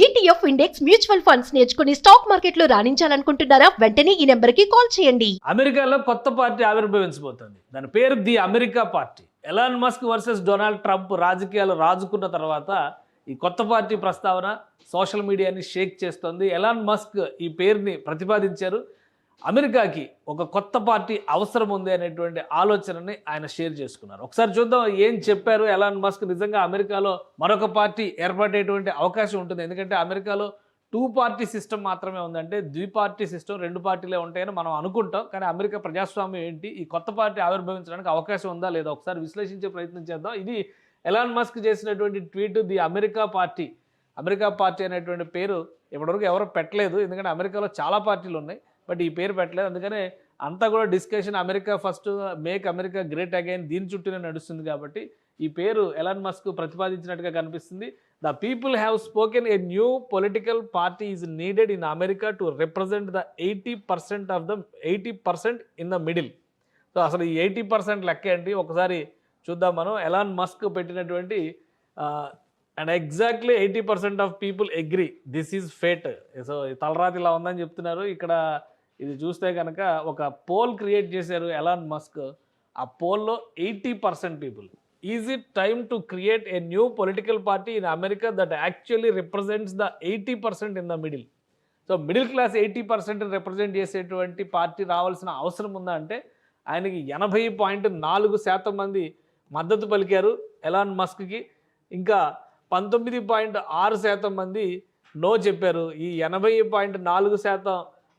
ETF index mutual funds నేర్చుకుని stock మార్కెట్లో రాణించాలనుకుంటున్నారా? వెంటనే ఈ నెంబర్కి కాల్ చేయండి. అమెరికాలో కొత్త పార్టీ ఆవిర్భవించబోతోంది. దాని పేరు the America party. Elon Musk versus Donald Trump రాజకీయాలు రాజుకున్న తర్వాత ఈ కొత్త పార్టీ ప్రస్తావన సోషల్ మీడియాని షేక్ చేస్తోంది. ఎలాన్ మస్క్ ఈ పేరుని ప్రతిపాదించారు. అమెరికాకి ఒక కొత్త పార్టీ అవసరం ఉంది అనేటువంటి ఆలోచనని ఆయన షేర్ చేసుకున్నారు. ఒకసారి చూద్దాం ఏం చెప్పారు ఎలాన్ మస్క్. నిజంగా అమెరికాలో మరొక పార్టీ ఏర్పడేటువంటి అవకాశం ఉంటుంది. ఎందుకంటే అమెరికాలో 2 పార్టీ సిస్టమ్ మాత్రమే ఉందంటే ద్విపార్టీ సిస్టమ్, 2 పార్టీలే ఉంటాయని మనం అనుకుంటాం. కానీ అమెరికా ప్రజాస్వామ్యం ఏంటి, ఈ కొత్త పార్టీ ఆవిర్భవించడానికి అవకాశం ఉందా లేదా ఒకసారి విశ్లేషించే ప్రయత్నం చేద్దాం. ఇది ఎలాన్ మస్క్ చేసినటువంటి tweet. The America party. America party అనేటువంటి పేరు ఇప్పటివరకు ఎవరు పెట్టలేదు. ఎందుకంటే అమెరికాలో చాలా పార్టీలు ఉన్నాయి, బట్ ఈ పేరు పెట్టలేదు. అందుకనే అంతా కూడా discussion America first, make America great again, దీని చుట్టూనే నడుస్తుంది. కాబట్టి ఈ పేరు ఎలాన్ మస్క్ ప్రతిపాదించినట్టుగా కనిపిస్తుంది. The people have spoken a new political party is needed in America to represent the 80% in the middle. So అసలు ఈ 80% లెక్క ఏంటి ఒకసారి చూద్దాం మనం. ఎలాన్ మస్క్ పెట్టినటువంటి and exactly 80% of people agree this is fate. So తలరాతి ఇలా ఉందని చెప్తున్నారు. ఇక్కడ ఇది చూస్తే కనుక ఒక పోల్ క్రియేట్ చేశారు ఎలాన్ మస్క్. ఆ పోల్లో 80% people, is it time to create a new political party in America that actually represents the 80% in the middle. So middle class 80% represent చేసేటువంటి పార్టీ రావాల్సిన అవసరం ఉందా అంటే ఆయనకి 80.4% మంది మద్దతు పలికారు ఎలాన్ మస్క్కి. ఇంకా 19.6% మంది నో చెప్పారు. ఈ 80.4%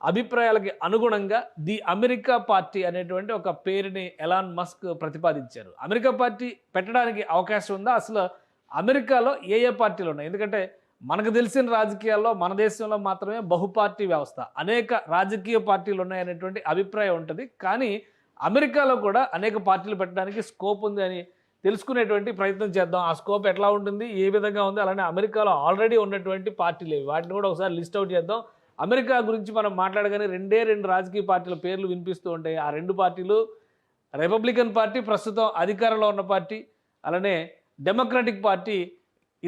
అభిప్రాయాలకి అనుగుణంగా ది అమెరికా పార్టీ అనేటువంటి ఒక పేరుని ఎలాన్ మస్క్ ప్రతిపాదించారు. అమెరికా పార్టీ పెట్టడానికి అవకాశం ఉందా? అసలు అమెరికాలో ఏ పార్టీలు ఉన్నాయి? ఎందుకంటే మనకు తెలిసిన రాజకీయాల్లో మన దేశంలో మాత్రమే బహుపార్టీ వ్యవస్థ, అనేక రాజకీయ పార్టీలు ఉన్నాయనేటువంటి అభిప్రాయం ఉంటుంది. కానీ అమెరికాలో కూడా అనేక పార్టీలు పెట్టడానికి స్కోప్ ఉంది అని తెలుసుకునేటువంటి ప్రయత్నం చేద్దాం. ఆ స్కోప్ ఎట్లా ఉంటుంది, ఏ విధంగా ఉంది, అలానే అమెరికాలో ఆల్రెడీ ఉన్నటువంటి పార్టీలు ఏవి, వాటిని కూడా ఒకసారి లిస్ట్ అవుట్ చేద్దాం. అమెరికా గురించి మనం మాట్లాడగానే 2 రాజకీయ పార్టీల పేర్లు వినిపిస్తూ ఉంటాయి. ఆ 2 పార్టీలు రిపబ్లికన్ పార్టీ, ప్రస్తుతం అధికారంలో ఉన్న పార్టీ, అలానే డెమోక్రటిక్ పార్టీ,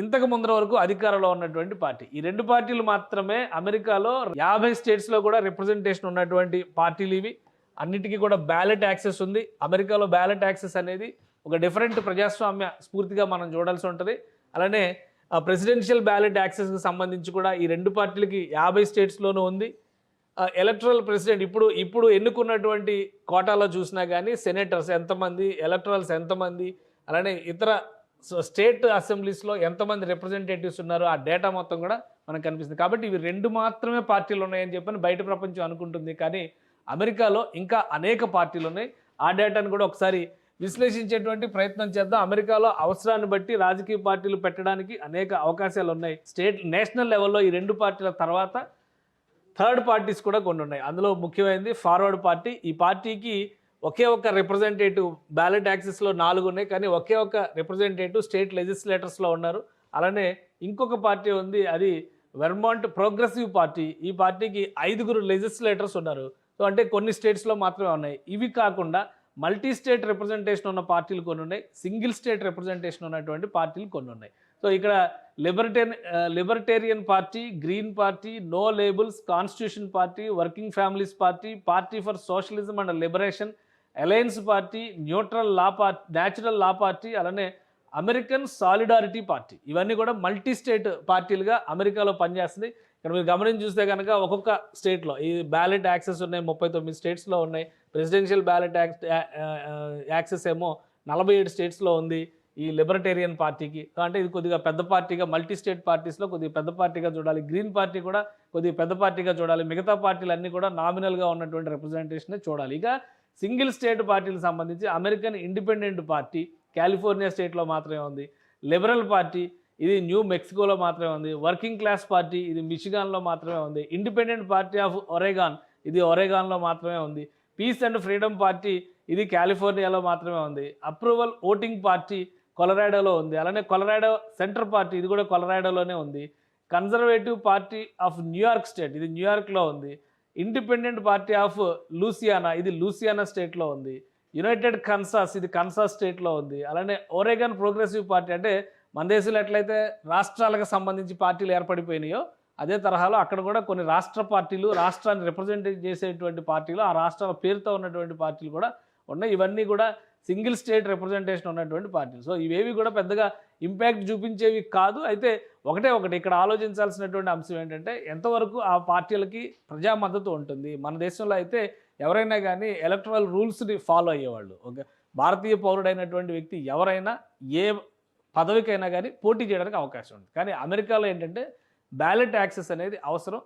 ఇంతకు ముందర వరకు అధికారంలో ఉన్నటువంటి పార్టీ. ఈ 2 పార్టీలు మాత్రమే అమెరికాలో 50 స్టేట్స్లో కూడా రిప్రజెంటేషన్ ఉన్నటువంటి పార్టీలు ఇవి. అన్నిటికీ కూడా బ్యాలెట్ యాక్సెస్ ఉంది. అమెరికాలో బ్యాలెట్ యాక్సెస్ అనేది ఒక డిఫరెంట్ ప్రజాస్వామ్య స్ఫూర్తిగా మనం చూడాల్సి ఉంటుంది. అలానే ప్రెసిడెన్షియల్ బ్యాలెట్ యాక్సెస్కి సంబంధించి కూడా ఈ 2 పార్టీలకి 50 స్టేట్స్లోనూ ఉంది. ఎలక్టరల్ ప్రెసిడెంట్ ఇప్పుడు ఎన్నుకున్నటువంటి కోటాలో చూసినా కానీ సెనేటర్స్ ఎంతమంది, ఎలక్టరల్స్ ఎంతమంది, అలానే ఇతర స్టేట్ అసెంబ్లీస్లో ఎంతమంది రిప్రజెంటేటివ్స్ ఉన్నారో ఆ డేటా మొత్తం కూడా మనకు కనిపిస్తుంది. కాబట్టి ఇవి 2 మాత్రమే పార్టీలు ఉన్నాయని చెప్పని బయట ప్రపంచం అనుకుంటుంది. కానీ అమెరికాలో ఇంకా అనేక పార్టీలు ఉన్నాయి. ఆ డేటాను కూడా ఒకసారి విశ్లేషించేటువంటి ప్రయత్నం చేద్దాం. అమెరికాలో అవసరాన్ని బట్టి రాజకీయ పార్టీలు పెట్టడానికి అనేక అవకాశాలు ఉన్నాయి. నేషనల్ లెవెల్లో ఈ 2 పార్టీల తర్వాత థర్డ్ పార్టీస్ కూడా కొన్ని ఉన్నాయి. అందులో ముఖ్యమైనది ఫార్వర్డ్ పార్టీ. ఈ పార్టీకి ఒకే ఒక రిప్రజెంటేటివ్ బ్యాలెట్ యాక్సెస్లో 4 ఉన్నాయి, కానీ ఒకే ఒక రిప్రజెంటేటివ్ స్టేట్ లెజిస్లేటర్స్లో ఉన్నారు. అలానే ఇంకొక పార్టీ ఉంది, అది వెర్మాంట్ ప్రోగ్రెసివ్ పార్టీ. ఈ పార్టీకి 5 లెజిస్లేటర్స్ ఉన్నారు. సో అంటే కొన్ని స్టేట్స్లో మాత్రమే ఉన్నాయి. ఇవి కాకుండా మల్టీ స్టేట్ రిప్రజెంటేషన్ ఉన్న పార్టీలు కొన్ని ఉన్నాయి, సింగిల్ స్టేట్ రిప్రజెంటేషన్ ఉన్నటువంటి పార్టీలు కొన్ని ఉన్నాయి. సో ఇక్కడ libertarian party, green party, no labels, constitution party, working families party, party for socialism and liberation, alliance party, natural law party, అలానే అమెరికన్ సాలిడారిటీ పార్టీ, ఇవన్నీ కూడా మల్టీ స్టేట్ పార్టీలుగా అమెరికాలో పనిచేస్తుంది. ఇక్కడ మీరు గమనించి చూస్తే కనుక ఒక్కొక్క స్టేట్లో ఈ బ్యాలెట్ యాక్సెస్ ఉన్నాయి, 39 స్టేట్స్లో ఉన్నాయి. ప్రెసిడెన్షియల్ బ్యాలెట్ యాక్సెస్ ఏమో 47 స్టేట్స్లో ఉంది ఈ లిబర్టేరియన్ పార్టీకి. అంటే ఇది కొద్దిగా పెద్ద పార్టీగా, మల్టీ స్టేట్ పార్టీస్లో కొద్దిగా పెద్ద పార్టీగా చూడాలి. గ్రీన్ పార్టీ కూడా కొద్దిగా పెద్ద పార్టీగా చూడాలి. మిగతా పార్టీలు అన్నీ కూడా నామినల్గా ఉన్నటువంటి రిప్రజెంటేషనే చూడాలి. ఇక సింగిల్ స్టేట్ పార్టీలకు సంబంధించి అమెరికన్ ఇండిపెండెంట్ పార్టీ కాలిఫోర్నియా స్టేట్లో మాత్రమే ఉంది. లిబరల్ పార్టీ ఇది న్యూ మెక్సికోలో మాత్రమే ఉంది. వర్కింగ్ క్లాస్ పార్టీ ఇది మిచిగాన్లో మాత్రమే ఉంది. ఇండిపెండెంట్ పార్టీ ఆఫ్ ఒరెగాన్ ఇది ఒరెగాన్లో మాత్రమే ఉంది. పీస్ అండ్ ఫ్రీడమ్ పార్టీ ఇది కాలిఫోర్నియాలో మాత్రమే ఉంది. అప్రూవల్ ఓటింగ్ పార్టీ కొలరాడోలో ఉంది. అలానే కొలరాడో సెంటర్ పార్టీ ఇది కూడా కొలరాడోలోనే ఉంది. Conservative party of New York state ఇది న్యూయార్క్లో ఉంది. ఇండిపెండెంట్ పార్టీ ఆఫ్ లూసియానా ఇది లూసియానా స్టేట్లో ఉంది. యునైటెడ్ కన్సాస్ ఇది కన్సాస్ స్టేట్లో ఉంది. అలానే ఒరెగన్ ప్రోగ్రెసివ్ పార్టీ అంటే మన దేశంలో ఎట్లయితే రాష్ట్రాలకు సంబంధించి పార్టీలు ఏర్పడిపోయినాయో అదే తరహాలో అక్కడ కూడా కొన్ని రాష్ట్ర పార్టీలు, రాష్ట్రాన్ని రిప్రజెంట్ చేసేటువంటి పార్టీలు, ఆ రాష్ట్రాల పేరుతో ఉన్నటువంటి పార్టీలు కూడా ఉన్నాయి. ఇవన్నీ కూడా సింగిల్ స్టేట్ రిప్రజెంటేషన్ ఉన్నటువంటి పార్టీలు. సో ఇవేవి కూడా పెద్దగా ఇంపాక్ట్ చూపించేవి కాదు. అయితే ఒకటి ఇక్కడ ఆలోచించాల్సినటువంటి అంశం ఏంటంటే ఎంతవరకు ఆ పార్టీలకి ప్రజా మద్దతు ఉంటుంది. మన దేశంలో అయితే ఎవరైనా కానీ ఎలక్టరల్ రూల్స్ని ఫాలో అయ్యేవాళ్ళు. ఒక భారతీయ పౌరుడైనటువంటి వ్యక్తి ఎవరైనా ఏ పదవికైనా కానీ పోటీ చేయడానికి అవకాశం ఉంది. కానీ అమెరికాలో ఏంటంటే బ్యాలెట్ యాక్సెస్ అనేది అవసరం.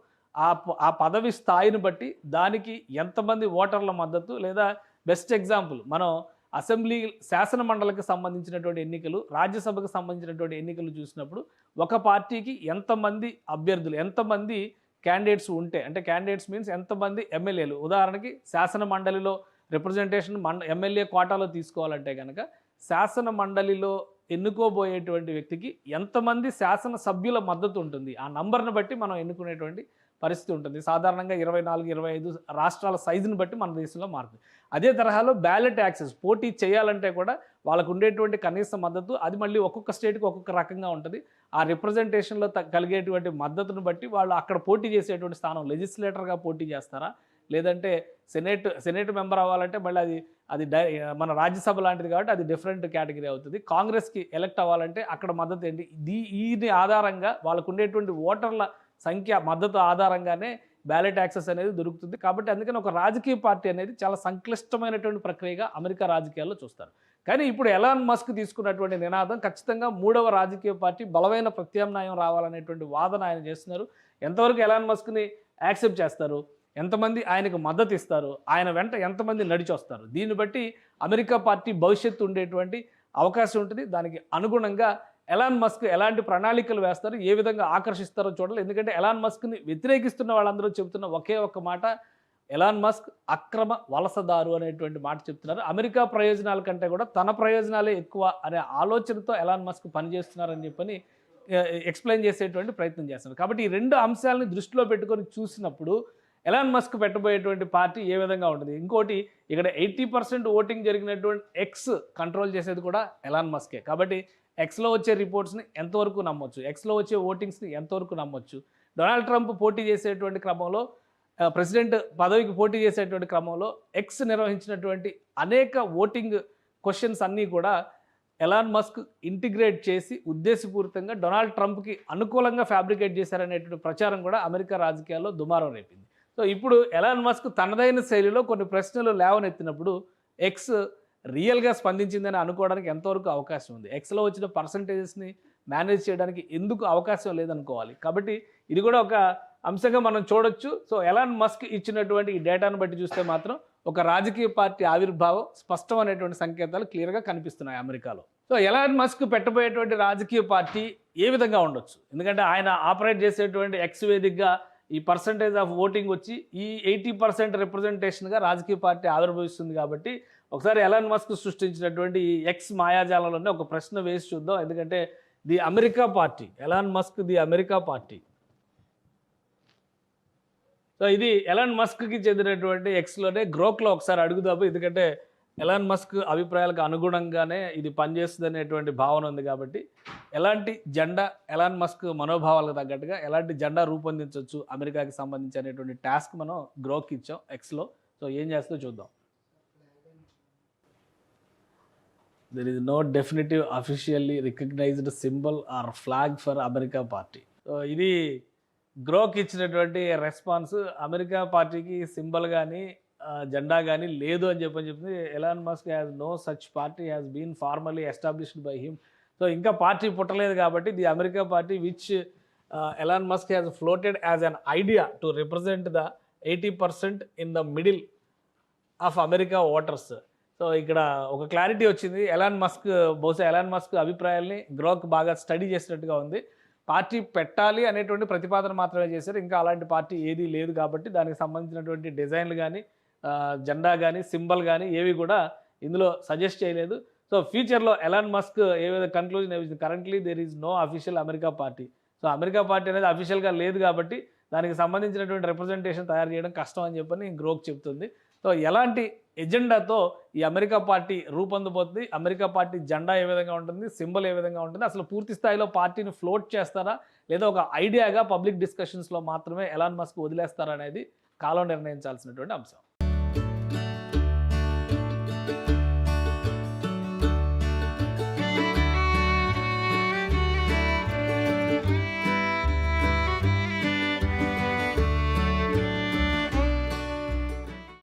ఆ పదవి స్థాయిని బట్టి దానికి ఎంతమంది ఓటర్ల మద్దతు, లేదా బెస్ట్ ఎగ్జాంపుల్ మనం అసెంబ్లీ శాసన మండలికి సంబంధించినటువంటి ఎన్నికలు, రాజ్యసభకు సంబంధించినటువంటి ఎన్నికలు చూసినప్పుడు ఒక పార్టీకి ఎంతమంది అభ్యర్థులు, ఎంతమంది క్యాండిడేట్స్ ఉంటే, అంటే క్యాండిడేట్స్ మీన్స్ ఎంతమంది ఎమ్మెల్యేలు, ఉదాహరణకి శాసన మండలిలో రిప్రజెంటేషన్ ఎమ్మెల్యే కోటాలో తీసుకోవాలంటే కనుక శాసన మండలిలో ఎన్నుకోబోయేటువంటి వ్యక్తికి ఎంతమంది శాసన సభ్యుల మద్దతు ఉంటుంది, ఆ నంబర్ని బట్టి మనం ఎన్నుకునేటువంటి పరిస్థితి ఉంటుంది. సాధారణంగా 24, 25 రాష్ట్రాల సైజుని బట్టి మన దేశంలో మారుతుంది. అదే తరహాలో బ్యాలెట్ యాక్సెస్, పోటీ చేయాలంటే కూడా వాళ్ళకు ఉండేటువంటి కనీస మద్దతు అది మళ్ళీ ఒక్కొక్క స్టేట్కి ఒక్కొక్క రకంగా ఉంటుంది. ఆ రిప్రజెంటేషన్లో కలిగేటువంటి మద్దతును బట్టి వాళ్ళు అక్కడ పోటీ చేసేటువంటి స్థానం లెజిస్లేటర్గా పోటీ చేస్తారా, లేదంటే సెనేట్ మెంబర్ అవ్వాలంటే మళ్ళీ అది మన రాజ్యసభ లాంటిది కాబట్టి అది డిఫరెంట్ కేటగిరీ అవుతుంది. కాంగ్రెస్కి ఎలక్ట్ అవ్వాలంటే అక్కడ మద్దతు ఏంటి, దీని ఆధారంగా వాళ్ళకు ఉండేటువంటి ఓటర్ల సంఖ్య మద్దతు ఆధారంగానే బ్యాలెట్ యాక్సెస్ అనేది దొరుకుతుంది. కాబట్టి అందుకని ఒక రాజకీయ పార్టీ అనేది చాలా సంక్లిష్టమైనటువంటి ప్రక్రియగా అమెరికా రాజకీయాల్లో చూస్తారు. కానీ ఇప్పుడు ఎలాన్ మస్క్ తీసుకున్నటువంటి నినాదం ఖచ్చితంగా 3వ రాజకీయ పార్టీ బలమైన ప్రత్యామ్నాయం రావాలనేటువంటి వాదన ఆయన చేస్తున్నారు. ఎంతవరకు ఎలాన్ మస్క్ని యాక్సెప్ట్ చేస్తారు, ఎంతమంది ఆయనకు మద్దతు ఇస్తారు, ఆయన వెంట ఎంతమంది నడిచి వస్తారు, దీన్ని బట్టి అమెరికా పార్టీ భవిష్యత్తు ఉండేటువంటి అవకాశం ఉంటుంది. దానికి అనుగుణంగా ఎలాన్ మస్క్ ఎలాంటి ప్రణాళికలు వేస్తారు, ఏ విధంగా ఆకర్షిస్తారో చూడాలి. ఎందుకంటే ఎలాన్ మస్క్ని వ్యతిరేకిస్తున్న వాళ్ళందరూ చెబుతున్న ఒకే ఒక్క మాట, ఎలాన్ మస్క్ అక్రమ వలసదారు అనేటువంటి మాట చెప్తున్నారు. అమెరికా ప్రయోజనాల కంటే కూడా తన ప్రయోజనాలే ఎక్కువ అనే ఆలోచనతో ఎలాన్ మస్క్ పనిచేస్తున్నారని చెప్పని ఎక్స్ప్లెయిన్ చేసేటువంటి ప్రయత్నం చేస్తున్నారు. కాబట్టి ఈ రెండు అంశాలని దృష్టిలో పెట్టుకొని చూసినప్పుడు ఎలాన్ మస్క్ పెట్టబోయేటువంటి పార్టీ ఏ విధంగా ఉంటుంది. ఇంకోటి ఇక్కడ 80% ఓటింగ్ జరిగినటువంటి ఎక్స్ కంట్రోల్ చేసేది కూడా ఎలాన్ మస్కే. కాబట్టి ఎక్స్లో వచ్చే రిపోర్ట్స్ని ఎంతవరకు నమ్మొచ్చు, ఎక్స్లో వచ్చే ఓటింగ్స్ని ఎంతవరకు నమ్మొచ్చు, డొనాల్డ్ ట్రంప్ పోటీ చేసేటువంటి క్రమంలో, ప్రెసిడెంట్ పదవికి పోటీ చేసేటువంటి క్రమంలో ఎక్స్ నిర్వహించినటువంటి అనేక ఓటింగ్ క్వశ్చన్స్ అన్నీ కూడా ఎలాన్ మస్క్ ఇంటిగ్రేట్ చేసి ఉద్దేశపూరితంగా డొనాల్డ్ ట్రంప్కి అనుకూలంగా ఫ్యాబ్రికేట్ చేశారనేటువంటి ప్రచారం కూడా అమెరికా రాజకీయాల్లో దుమారం రేపింది. సో ఇప్పుడు ఎలాన్ మస్క్ తనదైన శైలిలో కొన్ని ప్రశ్నలు లేవనెత్తినప్పుడు ఎక్స్ రియల్గా స్పందించిందని అనుకోవడానికి ఎంతవరకు అవకాశం ఉంది, ఎక్స్లో వచ్చిన పర్సంటేజెస్ని మేనేజ్ చేయడానికి ఎందుకు అవకాశం లేదనుకోవాలి. కాబట్టి ఇది కూడా ఒక అంశంగా మనం చూడొచ్చు. సో ఎలాన్ మస్క్ ఇచ్చినటువంటి ఈ డేటాను బట్టి చూస్తే మాత్రం ఒక రాజకీయ పార్టీ ఆవిర్భావం స్పష్టమైనటువంటి సంకేతాలు క్లియర్గా కనిపిస్తున్నాయి అమెరికాలో. సో ఎలాన్ మస్క్ పెట్టబోయేటువంటి రాజకీయ పార్టీ ఏ విధంగా ఉండొచ్చు, ఎందుకంటే ఆయన ఆపరేట్ చేసేటువంటి ఎక్స్ వేదికగా ఈ పర్సంటేజ్ ఆఫ్ ఓటింగ్ వచ్చి ఈ 80% రిప్రజెంటేషన్గా రాజకీయ పార్టీ ఆవిర్భవిస్తుంది. కాబట్టి ఒకసారి ఎలాన్ మస్క్ సృష్టించినటువంటి ఈ ఎక్స్ మాయాజాలంలోనే ఒక ప్రశ్న వేసి చూద్దాం. ఎందుకంటే the America party, Elon Musk the America party. So ఇది ఎలాన్ మస్క్కి చెందినటువంటి ఎక్స్లోనే గ్రోక్లో ఒకసారి అడుగుదాము. ఎందుకంటే ఎలాన్ మస్క్ అభిప్రాయాలకు అనుగుణంగానే ఇది పనిచేస్తుంది అనేటువంటి భావన ఉంది. కాబట్టి ఎలాంటి జెండా, ఎలాన్ మస్క్ మనోభావాలకు తగ్గట్టుగా ఎలాంటి జెండా రూపొందించవచ్చు అమెరికాకి సంబంధించి అనేటువంటి టాస్క్ మనం గ్రోక్కి ఇచ్చాం ఎక్స్లో. సో ఏం చేస్తుందో చూద్దాం. There is no definitive officially recognised symbol or flag for America party. So ఇది గ్రోక్ ఇచ్చినటువంటి రెస్పాన్స్. అమెరికా పార్టీకి సింబల్ కానీ జెండా కానీ లేదు అని చెప్పింది. Elon Musk has no such party has been formally established by him. So ఇంకా పార్టీ పుట్టలేదు కాబట్టి the America party which Elon Musk has floated as an idea to represent the 80% in the middle of America voters. So ఇక్కడ ఒక clarity వచ్చింది. బహుశా Elon Musk అభిప్రాయాల్ని Grok బాగా study చేసినట్టుగా ఉంది. పార్టీ పెట్టాలి అనేటువంటి ప్రతిపాదన మాత్రమే చేశారు. ఇంకా అలాంటి పార్టీ ఏదీ లేదు కాబట్టి దానికి సంబంధించినటువంటి డిజైన్లు కానీ, జెండా కానీ, సింబల్ కానీ ఏవి కూడా ఇందులో సజెస్ట్ చేయలేదు. సో ఫ్యూచర్లో ఎలాన్ మస్క్ ఏ విధంగా కన్క్లూజన్ ఏమింది, currently there is no official America party. So America party అనేది అఫీషియల్గా లేదు కాబట్టి దానికి సంబంధించినటువంటి రిప్రజెంటేషన్ తయారు చేయడం కష్టం అని చెప్పని గ్రోక్ చెప్తుంది. సో ఎలాంటి ఎజెండాతో ఈ అమెరికా పార్టీ రూపొందబోతుంది, అమెరికా పార్టీ జెండా ఏ విధంగా ఉంటుంది, సింబల్ ఏ విధంగా ఉంటుంది, అసలు పూర్తి స్థాయిలో పార్టీని ఫ్లోట్ చేస్తారా లేదా ఒక ఐడియాగా పబ్లిక్ డిస్కషన్స్లో మాత్రమే ఎలాన్ మస్క్ వదిలేస్తారా అనేది కాలం నిర్ణయించాల్సినటువంటి అంశం.